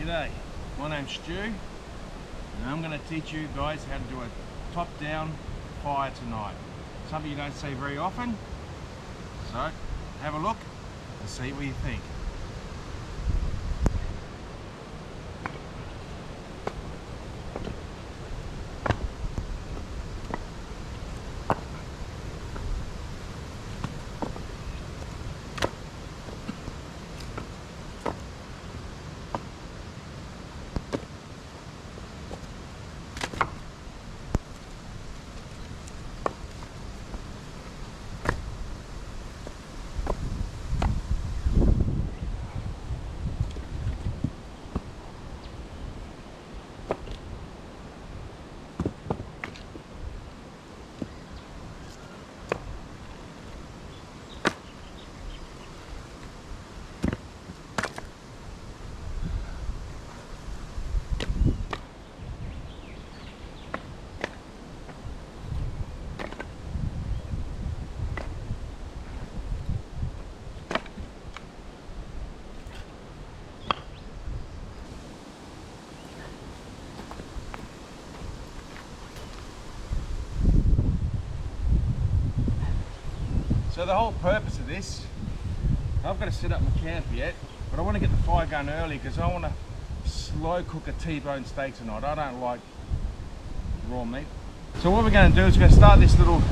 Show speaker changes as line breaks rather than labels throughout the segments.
G'day, my name's Stu and I'm going to teach you guys how to do a top-down fire tonight. Something you don't see very often, so have a look and see what you think. So the whole purpose of this, I've got to set up my camp yet, but I want to get the fire going early because I want to slow cook a T-bone steak tonight. I don't like raw meat. So what we're going to do is we're going to start this little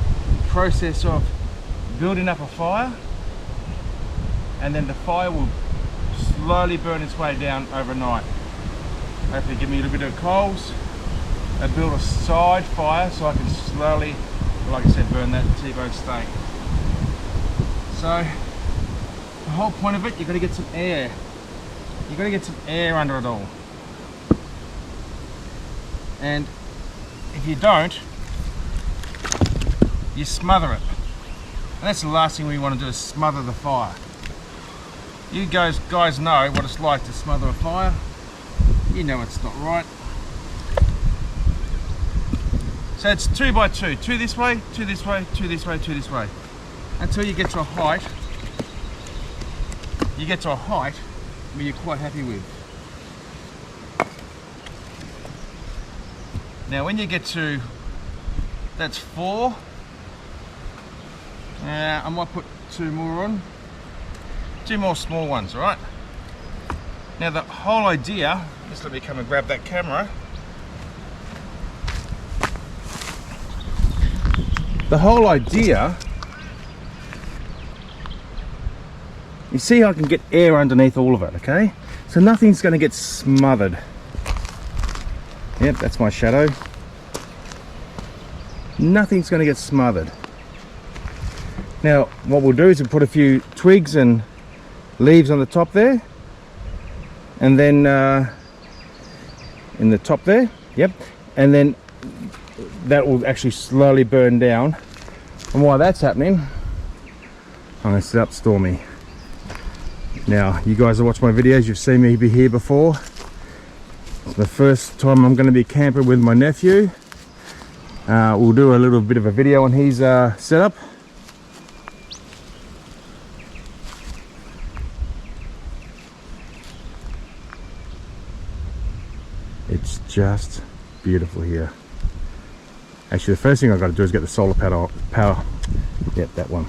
process of building up a fire, and then the fire will slowly burn its way down overnight. Hopefully give me a little bit of coals and build a side fire so I can slowly, like I said, burn that T-bone steak. So the whole point of it, you've got to get some air. You've got to get some air under it all. And if you don't, you smother it. And that's the last thing we want to do, is smother the fire. You guys know what it's like to smother a fire. You know it's not right. So it's 2 by 2, 2 this way, 2 this way, 2 this way, 2 this way. Until you get to a height, where you're quite happy with. Now when you get to, that's 4, I might put 2 more on, 2 more small ones, all right? Now the whole idea, just let me come and grab that camera. The whole idea, you see how I can get air underneath all of it, okay? So nothing's going to get smothered. Yep, that's my shadow. Nothing's going to get smothered. Now, what we'll do is we'll put a few twigs and leaves on the top there. And then, in the top there, yep. And then that will actually slowly burn down. And while that's happening, I'm going to set up Stormy. Now, you guys that watch my videos, you've seen me be here before. It's the first time I'm going to be camping with my nephew. We'll do a little bit of a video on his setup. It's just beautiful here. Actually, the first thing I've got to do is get the solar power. Yep, that one.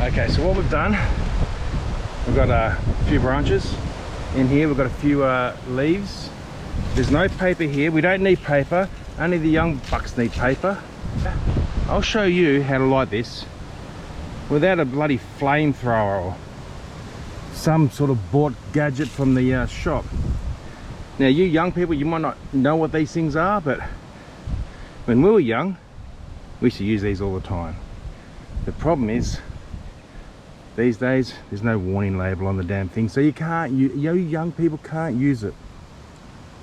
Okay, so what we've done, we've got a few branches in here, we've got a few leaves. There's no paper here, we don't need paper, only the young bucks need paper. I'll show you how to light this without a bloody flamethrower or some sort of bought gadget from the shop. Now you young people, you might not know what these things are, but when we were young, we used to use these all the time. The problem is, these days, there's no warning label on the damn thing, so you can't, you young people can't use it.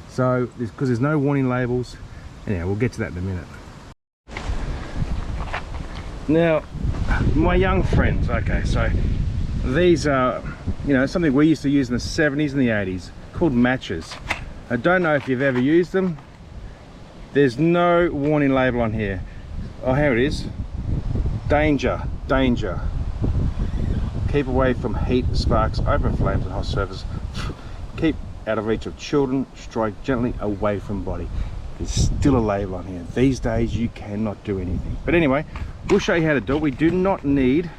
So, because there's no warning labels, anyhow, we'll get to that in a minute. Now, my young friends, okay, so these are, you know, something we used to use in the 70s and the 80s, called matches. I don't know if you've ever used them. There's no warning label on here. Oh, here it is. Danger, danger. Keep away from heat, sparks, open flames and hot surface. Keep out of reach of children. Strike gently away from body. There's still a label on here. These days you cannot do anything. But anyway, we'll show you how to do it. We do not need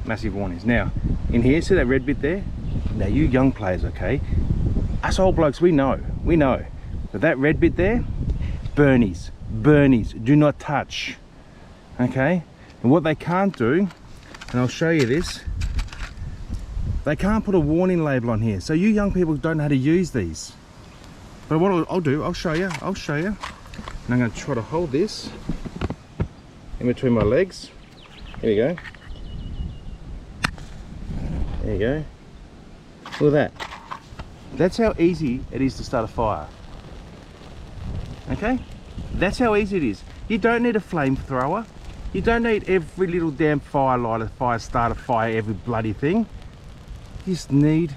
massive warnings. Now, in here, see that red bit there? Now you young players, okay? Us old blokes, we know. But that red bit there, burnies, do not touch. Okay? And what they can't do, and I'll show you this, they can't put a warning label on here. So you young people don't know how to use these. But what I'll do, I'll show you. And I'm going to try to hold this in between my legs. Here we go. There you go. Look at that. That's how easy it is to start a fire. Okay? That's how easy it is. You don't need a flamethrower. You don't need every little damn fire lighter, fire starter, fire, every bloody thing. You just need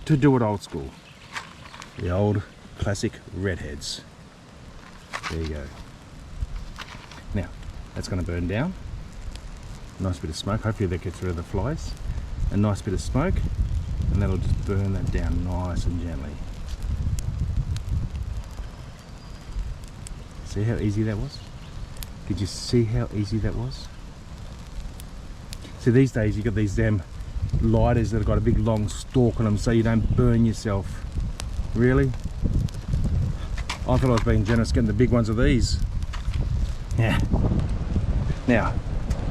to do it old school. The old classic redheads. There you go. Now, that's going to burn down. Nice bit of smoke. Hopefully that gets rid of the flies. A nice bit of smoke, and that'll just burn that down nice and gently. See how easy that was? Did you see how easy that was? See, these days you got these damn lighters that have got a big long stalk on them so you don't burn yourself. Really? I thought I was being generous getting the big ones of these. Yeah. Now,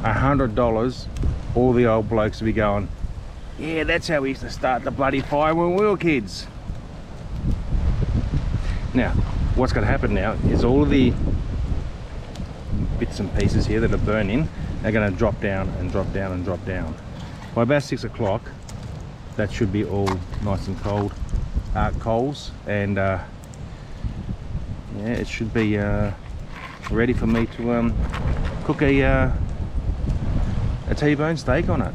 $100, all the old blokes will be going, yeah, that's how we used to start the bloody fire when we were kids. Now, what's going to happen now is all of the bits and pieces here that are burning, they're going to drop down and drop down and drop down. By about 6 o'clock, that should be all nice and cold coals, and yeah, it should be ready for me to cook a T-bone steak on it.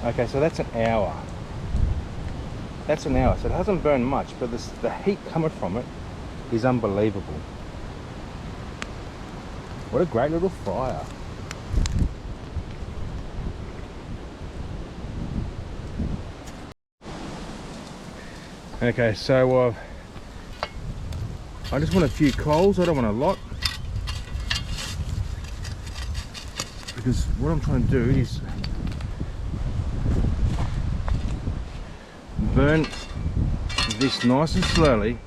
Okay, so that's an hour. That's an hour, so it hasn't burned much, but the heat coming from it is unbelievable. What a great little fryer. Okay, so I just want a few coals, I don't want a lot. Because what I'm trying to do is burn this nice and slowly,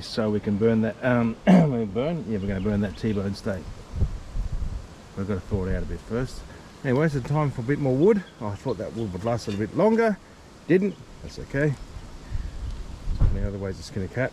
so we can burn that, we're going to burn that T-bone steak. We've got to thaw it out a bit first. Anyway, it's time for a bit more wood. I thought that wood would last a little bit longer. Didn't, that's okay. Many other ways to skin a cat.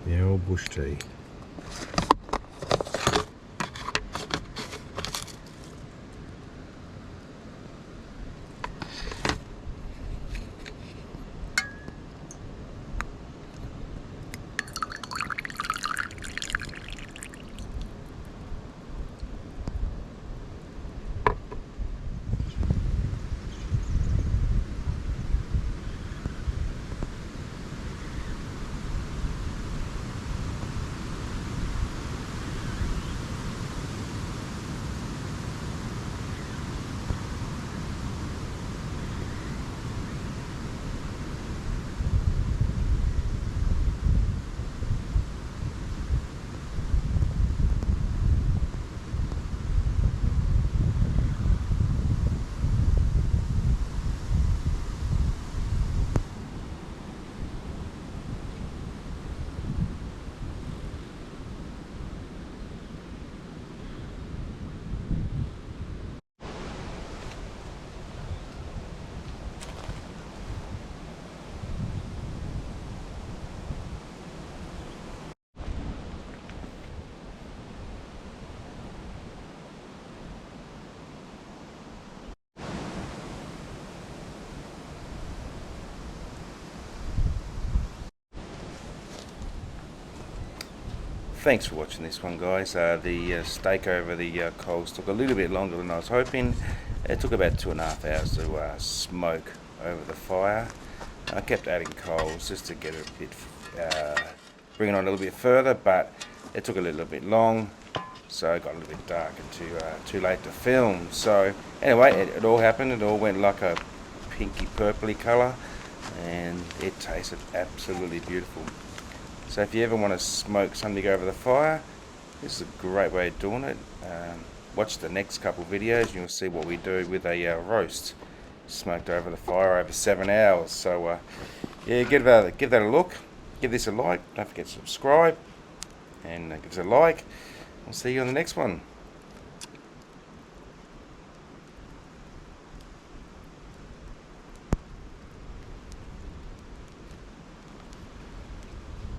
The old bush tea. Thanks for watching this one, guys. The steak over the coals took a little bit longer than I was hoping. It took about 2.5 hours to smoke over the fire. I kept adding coals just to get it a bit, bring it on a little bit further, but it took a little bit long, so it got a little bit dark and too late to film. So anyway, it all happened. It all went like a pinky purpley colour, and it tasted absolutely beautiful. So if you ever want to smoke something over the fire, this is a great way of doing it. Watch the next couple videos and you'll see what we do with a roast smoked over the fire over 7 hours. So yeah, give that a look, give this a like, don't forget to subscribe and give us a like. I'll see you on the next one.